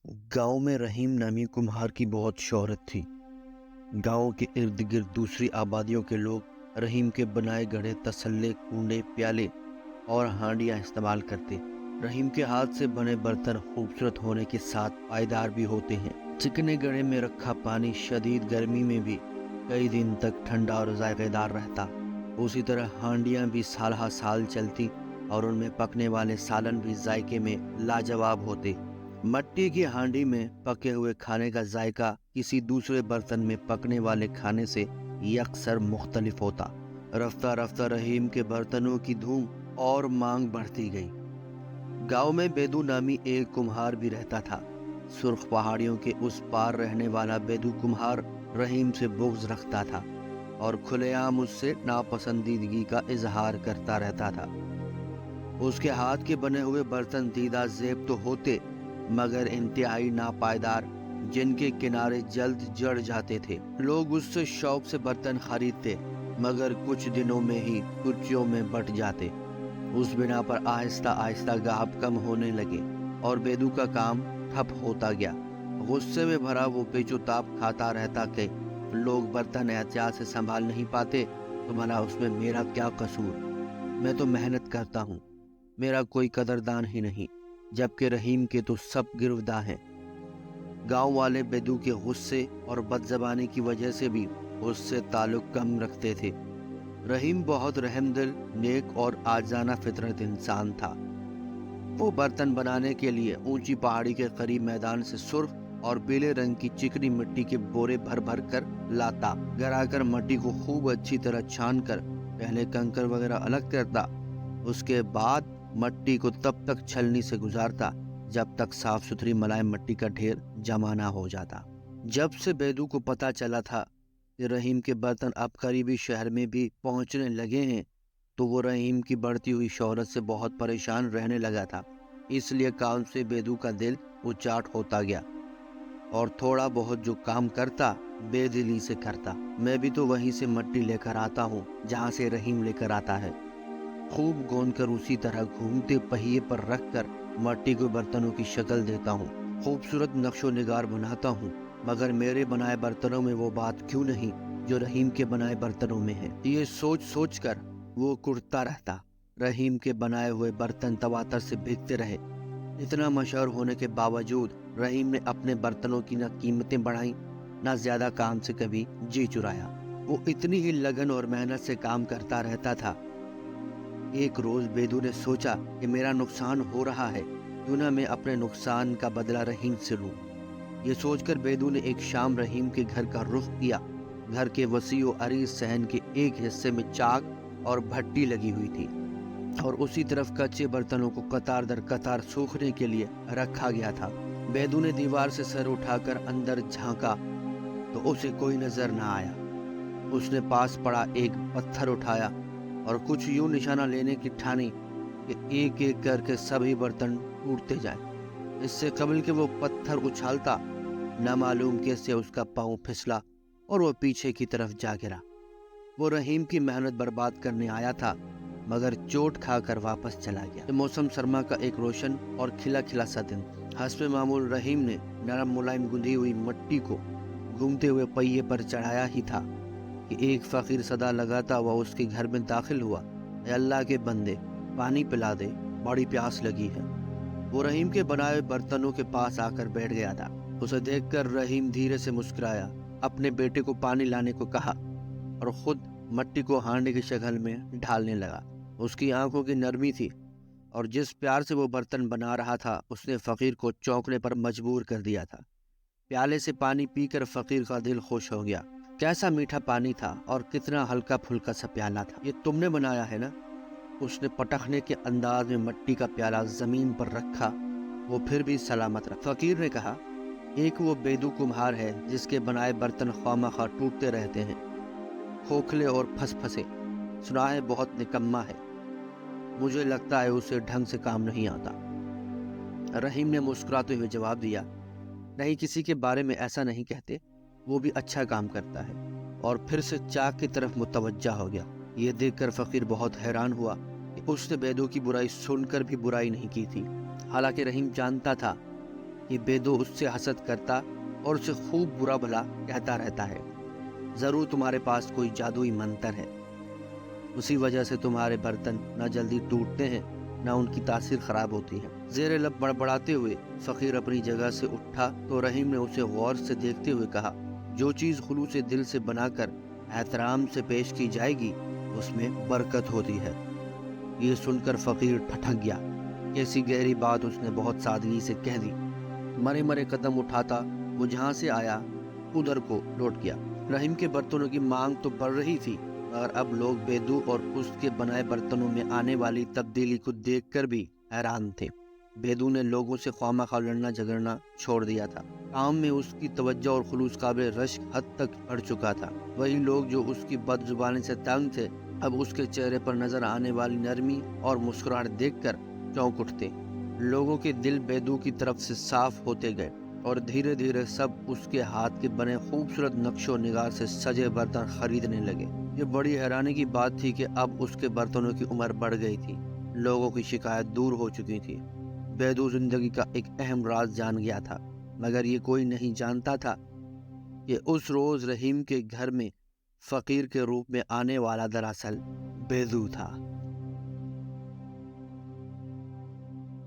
गांव में रहीम नामी कुम्हार की बहुत शोहरत थी। गांव के इर्द गिर्द दूसरी आबादियों के लोग रहीम के बनाए गढ़े तसल्ले, कूंडे, प्याले और हांडियां इस्तेमाल करते। रहीम के हाथ से बने बर्तन खूबसूरत होने के साथ पायदार भी होते हैं। चिकने गढ़े में रखा पानी शदीद गर्मी में भी कई दिन तक ठंडा और जायकेदार रहता। उसी तरह हांडियां भी साल हा साल चलती और उनमें पकने वाले सालन भी जायके में लाजवाब होते। मट्टी की हांडी में पके हुए खाने का जायका किसी दूसरे बर्तन में पकने वाले खाने से यकसर मुख्तलिफ होता। रफ्ता रफ्ता रहीम के बर्तनों की धूम और मांग बढ़ती गई। गांव में बेदू नामी एक कुम्हार भी रहता था। सुर्ख पहाड़ियों के उस पार रहने वाला बेदू कुम्हार रहीम से बुग़्ज़ रखता था और खुलेआम उससे नापसंदीदगी का इजहार करता रहता था। उसके हाथ के बने हुए बर्तन दीदा ज़ेब तो होते मगर इंतहाई नापायदार, जिनके किनारे जल्द जड़ जाते थे। लोग उससे शौक से बर्तन खरीदते मगर कुछ दिनों में ही कुर्चियों में बट जाते। उस बिना पर आहिस्ता आहिस्ता गाहक कम होने लगे और बेदू का काम ठप होता गया। गुस्से में भरा वो बेचुताब खाता रहता कि लोग बर्तन एहतियात से संभाल नहीं पाते तो भला उसमें मेरा क्या कसूर। मैं तो मेहनत करता हूँ, मेरा कोई कदरदान ही नहीं, जबकि रहीम के तो सब गिरफ्तार हैं। गांव वाले बेदू के गुस्से और बदजबानी की वजह से भी उससे ताल्लुक कम रखते थे। रहीम बहुत रहमदिल, नेक और आजाना फितरत इंसान था। वो बर्तन बनाने के लिए ऊंची पहाड़ी के करीब मैदान से सुर्ख और पीले रंग की चिकनी मिट्टी के बोरे भर भर कर लाता। घर आकर मिट्टी को खूब अच्छी तरह छान कर पहले कंकर वगैरह अलग करता। उसके बाद मिट्टी को तब तक छलनी से गुजारता जब तक साफ सुथरी मुलायम मिट्टी का ढेर जमा ना हो जाता। जब से बेदू को पता चला था कि रहीम के बर्तन अब करीबी शहर में भी पहुंचने लगे हैं तो वो रहीम की बढ़ती हुई शोहरत से बहुत परेशान रहने लगा था। इसलिए काम से बेदू का दिल उचाट होता गया और थोड़ा बहुत जो काम करता बेदिली से करता। मैं भी तो वहीं से मिट्टी लेकर आता हूँ जहाँ से रहीम लेकर आता है। खूब गोंद कर उसी तरह घूमते पहिए पर रखकर मिट्टी को बर्तनों की शक्ल देता हूँ, खूबसूरत नक्शो निगार बनाता हूँ। मगर मेरे बनाए बर्तनों में वो बात क्यों नहीं जो रहीम के बनाए बर्तनों में है। ये सोच सोच कर वो कुढ़ता रहता। रहीम के बनाए हुए बर्तन तवातर से बिकते रहे। इतना मशहूर होने के बावजूद रहीम ने अपने बर्तनों की न कीमतें बढ़ाई न ज्यादा काम से कभी जी चुराया। वो इतनी ही लगन और मेहनत से काम करता रहता था। एक रोज बेदू ने सोचा कि मेरा नुकसान हो रहा है, क्यों ना मैं अपने नुकसान का बदला रहीम से लूं। ये सोचकर बेदू ने एक शाम रहीम के घर का रुख किया। घर के वसीओ अरीज सहन के एक हिस्से में चाक और भट्टी लगी हुई थी और उसी तरफ कच्चे बर्तनों को कतार दर कतार सूखने के लिए रखा गया था। बेदू ने दीवार से सर उठाकर अंदर झांका तो उसे कोई नजर न आया। उसने पास पड़ा एक पत्थर उठाया और कुछ यूं निशाना लेने की ठानी कि एक एक करके सभी बर्तन टूटते जाएं। इससे कबल कि वो पत्थर उछालता, न मालूम कैसे उसका पांव फिसला और वो पीछे की तरफ जा गिरा। वो रहीम की मेहनत बर्बाद करने आया था मगर चोट खाकर वापस चला गया। मौसम सरमा का एक रोशन और खिला खिला सा दिन। हस्बे मामूल रहीम ने नरम मुलायम गुंदी हुई मिट्टी को घूमते हुए पहिए पर चढ़ाया ही था कि एक फकीर सदा लगाता हुआ उसके घर में दाखिल हुआ, "ए अल्लाह के बंदे, पानी पिला दे, बड़ी प्यास लगी है।" वो रहीम के बनाए बर्तनों के पास आकर बैठ गया था। उसे देखकर रहीम धीरे से मुस्कुराया, अपने बेटे को पानी लाने को कहा और खुद मिट्टी को हांडी की शक्ल में ढालने लगा। उसकी आंखों की नरमी थी और जिस प्यार से वो बर्तन बना रहा था उसने फकीर को चौंकने पर मजबूर कर दिया था। प्याले से पानी पीकर फकीर का दिल खुश हो गया। कैसा मीठा पानी था और कितना हल्का फुल्का सा प्याला था। "ये तुमने बनाया है ना?" उसने पटखने के अंदाज में मिट्टी का प्याला जमीन पर रखा। वो फिर भी सलामत रहा। फकीर ने कहा, "एक वो बेदू कुम्हार है जिसके बनाए बर्तन खामखा टूटते रहते हैं, खोखले और फसफसे। सुना है बहुत निकम्मा है। मुझे लगता है उसे ढंग से काम नहीं आता।" रहीम ने मुस्कुराते हुए जवाब दिया, "नहीं, किसी के बारे में ऐसा नहीं कहते, वो भी अच्छा काम करता है।" और फिर से चाक की तरफ मुतवज्जा हो गया। ये देखकर फकीर बहुत हैरान हुआ कि उसने बेदू की बुराई सुनकर भी बुराई नहीं की थी। हालांकि रहीम जानता था کہ بیدو اس سے حسد کرتا اور اسے خوب برا بھلا کہتا رہتا ہے۔ ضرور تمہارے پاس کوئی جادوئی منتر ہے، اسی وجہ سے تمہارے برتن نہ جلدی ٹوٹتے ہیں نہ ان کی تاثیر خراب ہوتی ہے۔ زیر لب بڑبڑاتے ہوئے فقیر اپنی جگہ سے اٹھا تو رحیم نے اسے غور سے دیکھتے ہوئے کہا، جو چیز خلوص دل سے بنا کر احترام سے پیش کی جائے گی اس میں برکت ہوتی ہے۔ یہ سن کر فقیر ٹھٹک گیا۔ کیسی گہری بات اس نے بہت سادگی سے کہہ دی۔ مرے مرے قدم اٹھاتا وہ جہاں سے آیا ادھر کو لوٹ گیا۔ رحیم کے برتنوں کی مانگ تو بڑھ رہی تھی، مگر اب لوگ بیدو اور اس کے بنائے برتنوں میں آنے والی تبدیلی کو دیکھ کر بھی حیران تھے۔ بیدو نے لوگوں سے خواہ لڑنا جھگڑنا چھوڑ دیا تھا۔ کام میں اس کی توجہ اور خلوص قابل رشک حد تک بڑھ چکا تھا۔ وہی لوگ جو اس کی بد زبانی سے تنگ تھے اب اس کے چہرے پر نظر آنے والی نرمی اور مسکراہٹ دیکھ کر چونک اٹھتے۔ لوگوں کے دل بیدو کی طرف سے صاف ہوتے گئے اور دھیرے دھیرے سب اس کے ہاتھ کے بنے خوبصورت نقش و نگار سے سجے برتن خریدنے لگے۔ یہ بڑی حیرانی کی بات تھی کہ اب اس کے برتنوں کی عمر بڑھ گئی تھی، لوگوں کی شکایت دور ہو چکی تھی۔ بیدو زندگی کا ایک اہم راز جان گیا تھا، مگر یہ کوئی نہیں جانتا تھا کہ اس روز رحیم کے گھر میں فقیر کے روپ میں آنے والا دراصل بیدو تھا۔